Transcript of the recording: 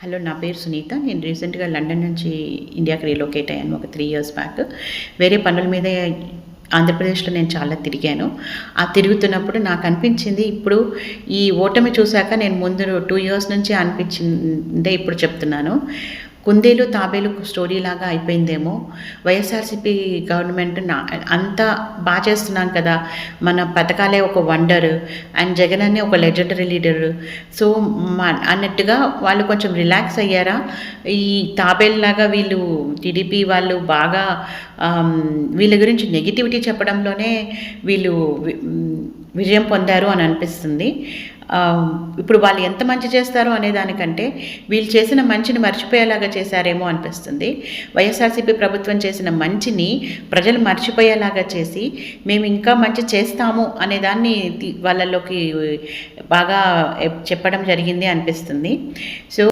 Hello, నా పేరు సునీత. నేను రీసెంట్‌గా లండన్ నుంచి ఇండియాకి రీలొకేట్ అయ్యాను ఒక 3 ఇయర్స్ బ్యాక్. వేరే పనుల మీద ఆంధ్రప్రదేశ్‌లో నేను చాలా తిరిగాను. ఆ తిరుగుతున్నప్పుడు నాకనిపించింది, ఇప్పుడు ఈ ఓటమి చూసాక నేను ముందు 2 ఇయర్స్ నుంచి అనిపించిందే ఇప్పుడు చెప్తున్నాను. కుందేలు, తాబేలు స్టోరీలాగా అయిపోయిందేమో. వైఎస్ఆర్‌సీపీ గవర్నమెంట్ అంతా చేస్తున్నాం కదా! మన పథకాలే ఒక వండర్ అండ్ జగన్ అనే ఒక లెజెండరీ లీడర్. సో, అన్నట్టుగా వాళ్ళు కొంచెం రిలాక్స్ అయ్యారా? ఈ తాబేలులాగా వీళ్ళు టీడీపీ వాళ్ళు బాగా వీళ్ళ గురించి నెగటివిటీ చెప్పడంలోనే వీళ్ళు విజయం పొందారు అని అనిపిస్తుంది. ఇప్పుడు వాళ్ళు ఎంత మంచి చేస్తారో అనే దానికంటే వీళ్ళు చేసిన మంచిని మర్చిపోయేలాగా చేశారేమో అనిపిస్తుంది. వైఎస్ఆర్‌సీపీ ప్రభుత్వం చేసిన మంచిని ప్రజలు మర్చిపోయేలాగా చేసి, మేము ఇంకా మంచి చేస్తాము అనే దాన్ని వాళ్ళలోకి బాగా చెప్పడం జరిగింది అనిపిస్తుంది. సో